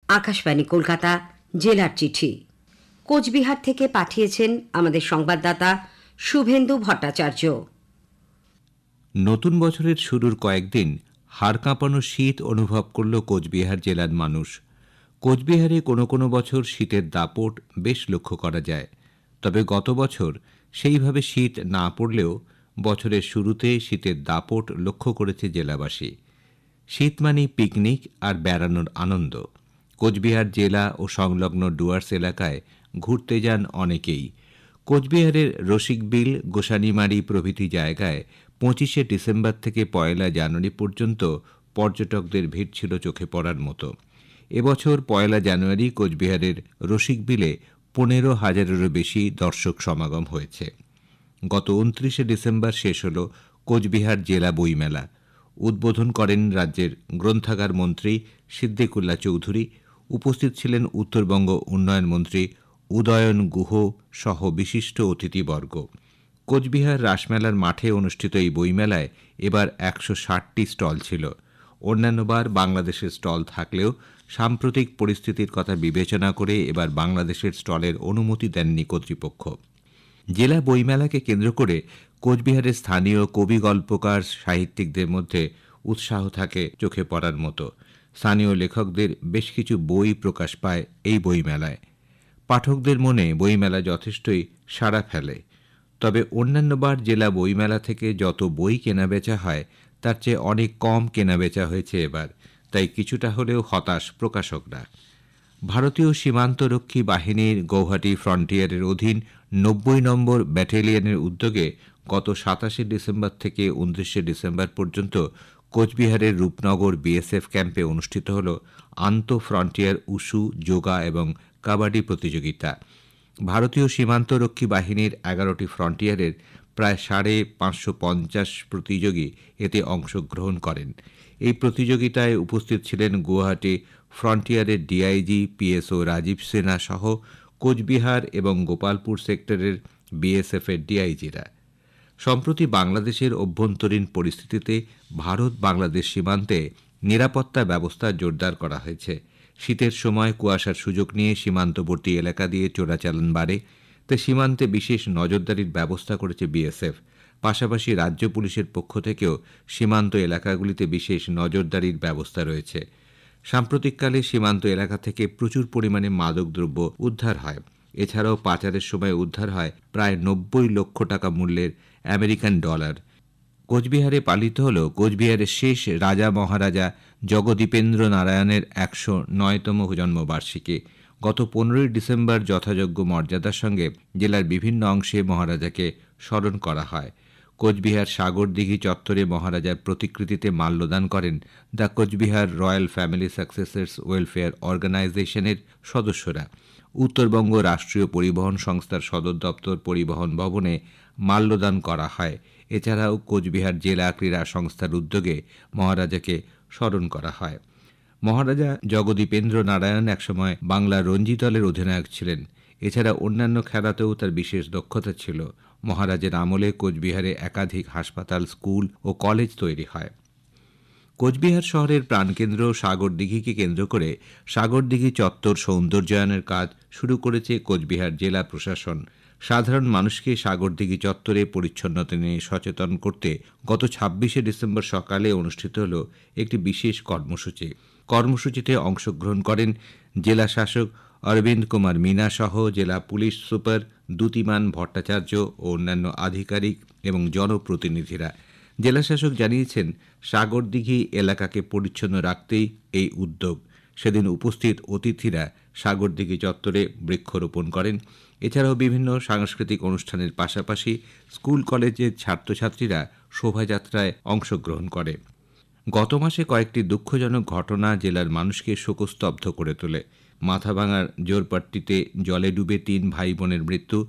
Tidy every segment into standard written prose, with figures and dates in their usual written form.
আকাশবাণী কলকাতা জেলার চিঠি কোচবিহার থেকে পাঠিয়েছেন আমাদের সংবাদদাতা শুভেন্দু ভট্টাচার্য। নতুন বছরের শুরুর কয়েকদিন হাড় কাঁপানো শীত অনুভব করল কোচবিহার জেলার মানুষ। কোচবিহারে কোনো কোনো বছর শীতের দাপট বেশ লক্ষ্য করা যায়, তবে গত বছর সেইভাবে শীত না পড়লেও বছরের শুরুতে শীতের দাপট লক্ষ্য করেছে জেলাবাসী। শীত মানেই পিকনিক আর বেড়ানোর আনন্দ। কোচবিহার জেলা ও সংলগ্ন ডুয়ার্স এলাকায় ঘুরতে যান অনেকেই। কোচবিহারের রসিকবিল, গোসানিমারি প্রভৃতি জায়গায় 25শে ডিসেম্বর থেকে 1 জানুয়ারি পর্যন্ত পর্যটকদের ভিড় ছিল চোখে পড়ার মতো। এবছর 1 জানুয়ারি কোচবিহারের রসিকবিলে 15,000-এরও বেশি দর্শক সমাগম হয়েছে। গত 29শে ডিসেম্বর শেষ হল কোচবিহার জেলা বইমেলা। উদ্বোধন করেন রাজ্যের গ্রন্থাগার মন্ত্রী সিদ্দিকুল্লাহ চৌধুরী। উপস্থিত ছিলেন উত্তরবঙ্গ উন্নয়ন মন্ত্রী উদয়ন গুহ সহ বিশিষ্ট অতিথিবর্গ। কোচবিহার রাসমেলার মাঠে অনুষ্ঠিত এই বইমেলায় এবার 160টি স্টল ছিল। অন্যান্যবার বাংলাদেশের স্টল থাকলেও সাম্প্রতিক পরিস্থিতির কথা বিবেচনা করে এবার বাংলাদেশের স্টলের অনুমতি দেননি কর্তৃপক্ষ। জেলা বইমেলাকে কেন্দ্র করে কোচবিহারের স্থানীয় কবি, গল্পকার, সাহিত্যিকদের মধ্যে উৎসাহ থাকে চোখে পড়ার মতো। স্থানীয় লেখকদের বেশ কিছু বই প্রকাশ পায় এই বইমেলায়। পাঠকদের মনে বইমেলা যথেষ্টই সাড়া ফেলে। তবে অন্যান্যবার জেলা বইমেলা থেকে যত বই কেনাবেচা হয় তার চেয়ে অনেক কম কেনাবেচা হয়েছে এবার, তাই কিছুটা হলেও হতাশ প্রকাশকরা। ভারতীয় সীমান্তরক্ষী বাহিনীর গৌহাটি ফ্রন্টিয়ারের অধীন 90 নম্বর ব্যাটালিয়নের উদ্যোগে গত 27শে ডিসেম্বর থেকে 29শে ডিসেম্বর পর্যন্ত কোচবিহারের রূপনগর বিএসএফ ক্যাম্পে অনুষ্ঠিত হল আন্তঃ ফ্রন্টিয়ার উশু, যোগা এবং কাবাডি প্রতিযোগিতা। ভারতীয় সীমান্তরক্ষী বাহিনীর 11টি ফ্রন্টিয়ারের প্রায় 550 প্রতিযোগী এতে অংশগ্রহণ করেন। এই প্রতিযোগিতায় উপস্থিত ছিলেন গুয়াহাটি ফ্রন্টিয়ারের ডিআইজি পিএসও রাজীব সিনহা সহ কোচবিহার এবং গোপালপুর সেক্টরের বিএসএফের ডিআইজিরা। সম্প্রতি বাংলাদেশের অভ্যন্তরীণ পরিস্থিতিতে ভারত বাংলাদেশ সীমান্তে নিরাপত্তা ব্যবস্থা জোরদার করা হয়েছে। শীতের সময় কুয়াশার সুযোগ নিয়ে সীমান্তবর্তী এলাকা দিয়ে চোরাচালান বাড়ে, তাই সীমান্তে বিশেষ নজরদারির ব্যবস্থা করেছে বিএসএফ। পাশাপাশি রাজ্য পুলিশের পক্ষ থেকেও সীমান্ত এলাকাগুলিতে বিশেষ নজরদারির ব্যবস্থা রয়েছে। সাম্প্রতিককালে সীমান্ত এলাকা থেকে প্রচুর পরিমাণে মাদকদ্রব্য উদ্ধার হয়। এছাড়াও পাচারের সময় উদ্ধার হয় প্রায় 90 লক্ষ টাকা মূল্যের আমেরিকান ডলার। কোচবিহারে পালিত হল কোচবিহারের শেষ রাজা মহারাজা জগদীপেন্দ্র নারায়ণের 109তম জন্মবার্ষিকী। গত 15 ডিসেম্বর যথাযোগ্য মর্যাদার সঙ্গে জেলার বিভিন্ন অংশে মহারাজাকে স্মরণ করা হয়। কোচবিহার সাগরদিঘি চত্বরে মহারাজার প্রতিকৃতিতে মাল্যদান করেন the Cooch Behar royal family successors welfare অর্গানাইজেশনের সদস্যরা। উত্তরবঙ্গ রাষ্ট্রীয় পরিবহন সংস্থার সদর দপ্তর পরিবহন ভবনে মাল্যদান করা হয়। এছাড়াও কোচবিহার জেলা ক্রীড়া সংস্থার উদ্যোগে মহারাজাকে স্মরণ করা হয়। মহারাজা জগদীপেন্দ্র নারায়ণ একসময় বাংলা রঞ্জি দলের অধিনায়ক ছিলেন। এছাড়া অন্যান্য খেলাতেও তার বিশেষ দক্ষতা ছিল। মহারাজের আমলে কোচবিহারে একাধিক হাসপাতাল, স্কুল ও কলেজ তৈরি হয়। কোচবিহার শহরের প্রাণকেন্দ্র সাগরদিঘিকে কেন্দ্র করে সাগরদিঘি চত্বর সৌন্দর্যায়নের কাজ শুরু করেছে কোচবিহার জেলা প্রশাসন। সাধারণ মানুষকে সাগরদিঘি চত্বরে পরিচ্ছন্নতা নিয়ে সচেতন করতে গত 26শে ডিসেম্বর সকালে অনুষ্ঠিত হল একটি বিশেষ কর্মসূচি। কর্মসূচিতে অংশগ্রহণ করেন জেলা শাসক অরবিন্দ কুমার মিনা সহ জেলা পুলিশ সুপার দ্যুতিমান ভট্টাচার্য ও অন্যান্য আধিকারিক এবং জনপ্রতিনিধিরা। জেলাশাসক জানিয়েছেন, সাগরদিঘি এলাকাকে পরিচ্ছন্ন রাখতেই এই উদ্যোগ। সেদিন উপস্থিত অতিথিরা সাগরদিঘি চত্বরে বৃক্ষরোপণ করেন। এছাড়াও বিভিন্ন সাংস্কৃতিক অনুষ্ঠানের পাশাপাশি স্কুল কলেজের ছাত্রছাত্রীরা শোভাযাত্রায় অংশগ্রহণ করে। গত মাসে কয়েকটি দুঃখজনক ঘটনা জেলার মানুষকে শোকস্তব্ধ করে তোলে। মাথাভাঙার জোরপাট্টিতে জলে ডুবে 3 ভাই বোনের মৃত্যু,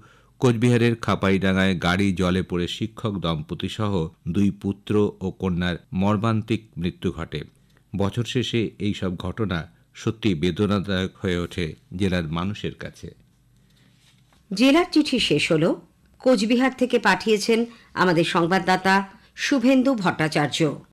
কোচবিহারের খাপাইডাঙ্গায় গাড়ি জলে পড়ে শিক্ষক দম্পতি সহ 2 পুত্র ও কন্যার মর্মান্তিক মৃত্যু ঘটে। বছর শেষে এই সব ঘটনা সত্যি বেদনাদায়ক হয়ে ওঠে জেলার মানুষের কাছে। জেলার চিঠি শেষ হল। কোচবিহার থেকে পাঠিয়েছেন আমাদের সংবাদদাতা শুভেন্দু ভট্টাচার্য।